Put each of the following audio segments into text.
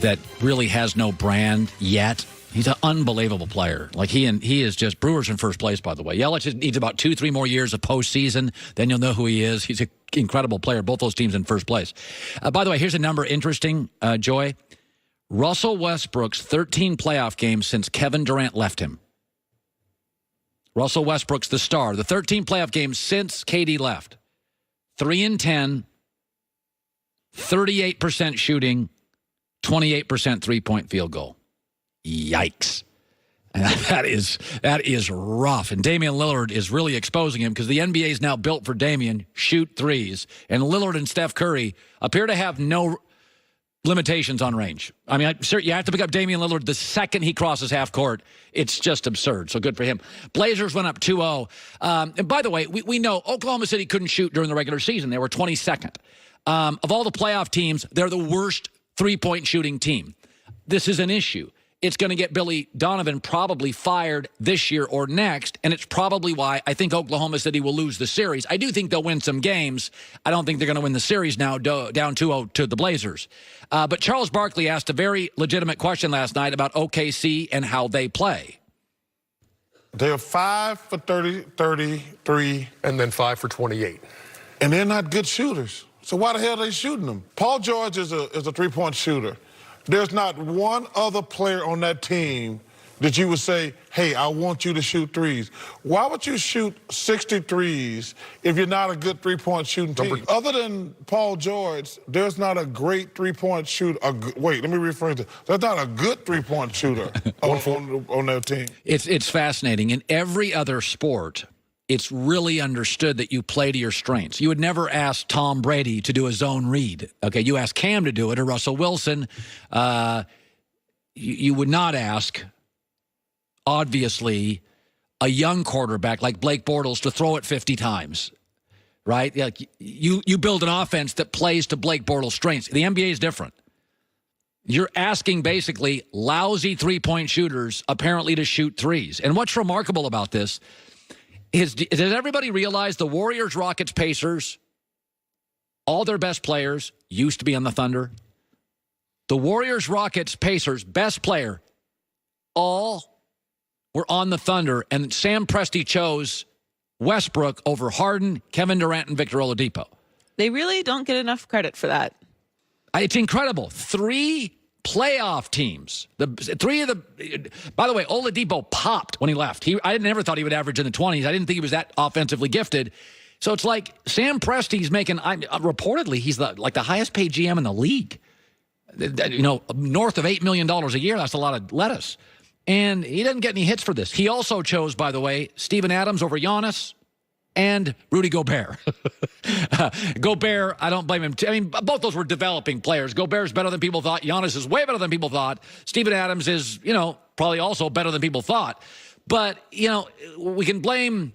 that really has no brand yet. He's an unbelievable player. Like he is just Brewers in first place, by the way. Yelich needs about 2-3 more years of postseason. Then you'll know who he is. He's an incredible player. Both those teams in first place. By the way, here's a number interesting, Joy. Russell Westbrook's 13 playoff games since Kevin Durant left him. Russell Westbrook's the star. The 13 playoff games since KD left. 3-10, 38% shooting, 28% three-point field goal. Yikes. And that is rough. And Damian Lillard is really exposing him because the NBA is now built for Damian, shoot threes. And Lillard and Steph Curry appear to have no limitations on range. I mean, you have to pick up Damian Lillard the second he crosses half court. It's just absurd. So good for him. Blazers went up 2-0. And by the way, we know Oklahoma City couldn't shoot during the regular season. They were 22nd. Of all the playoff teams, they're the worst three-point shooting team. This is an issue. It's going to get Billy Donovan probably fired this year or next, and it's probably why I think Oklahoma City will lose the series. I do think they'll win some games. I don't think they're going to win the series now, down 2-0 to the Blazers. But Charles Barkley asked a very legitimate question last night about OKC and how they play. They're 5 for 33, and then 5 for 28. and they're not good shooters. So why the hell are they shooting them? Paul George is a three-point shooter. There's not one other player on that team that you would say, hey, I want you to shoot threes. Why would you shoot 63s if you're not a good three-point shooting team? Other than Paul George, there's not a great three-point shooter. Wait, let me rephrase it. There's not a good three-point shooter on their team. It's fascinating. In every other sport, it's really understood that you play to your strengths. You would never ask Tom Brady to do a zone read. Okay, you ask Cam to do it or Russell Wilson. You would not ask, obviously, a young quarterback like Blake Bortles to throw it 50 times, right? Like you build an offense that plays to Blake Bortles' strengths. The NBA is different. You're asking basically lousy three-point shooters apparently to shoot threes. And what's remarkable about this is, does everybody realize the Warriors, Rockets, Pacers, all their best players used to be on the Thunder? The Warriors, Rockets, Pacers, best player, all were on the Thunder, and Sam Presti chose Westbrook over Harden, Kevin Durant, and Victor Oladipo. They really don't get enough credit for that. It's incredible. 3 playoff teams. By the way, Oladipo popped when he left. I never thought he would average in the 20s. I didn't think he was that offensively gifted. So it's like Sam Presti's making, reportedly, he's like the highest paid GM in the league. You know, north of $8 million a year. That's a lot of lettuce. And he doesn't get any hits for this. He also chose, by the way, Steven Adams over Giannis and Rudy Gobert. Gobert, I don't blame him. I mean, both those were developing players. Gobert's better than people thought. Giannis is way better than people thought. Steven Adams is, probably also better than people thought. But, we can blame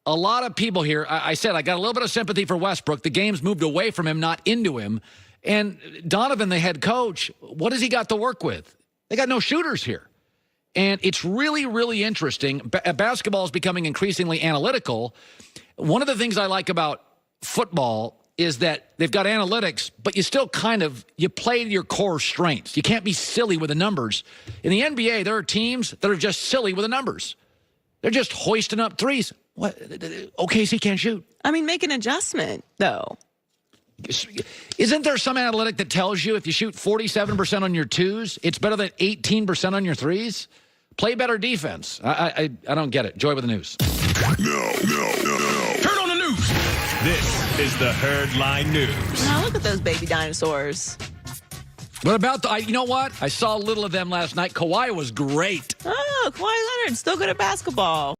a lot of people here. I said I got a little bit of sympathy for Westbrook. The game's moved away from him, not into him. And Donovan, the head coach, what has he got to work with? They got no shooters here. And it's really, really interesting. Basketball is becoming increasingly analytical. One of the things I like about football is that they've got analytics, but you still you play to your core strengths. You can't be silly with the numbers. In the NBA, there are teams that are just silly with the numbers. They're just hoisting up threes. What? OKC can't shoot. I mean, make an adjustment, though. Isn't there some analytic that tells you if you shoot 47% on your twos, it's better than 18% on your threes? Play better defense. I don't get it. Joy with the news. No. Turn on the news. This is the Herd Line News. Now look at those baby dinosaurs. What about you know what? I saw a little of them last night. Kawhi was great. Oh, Kawhi Leonard, still good at basketball.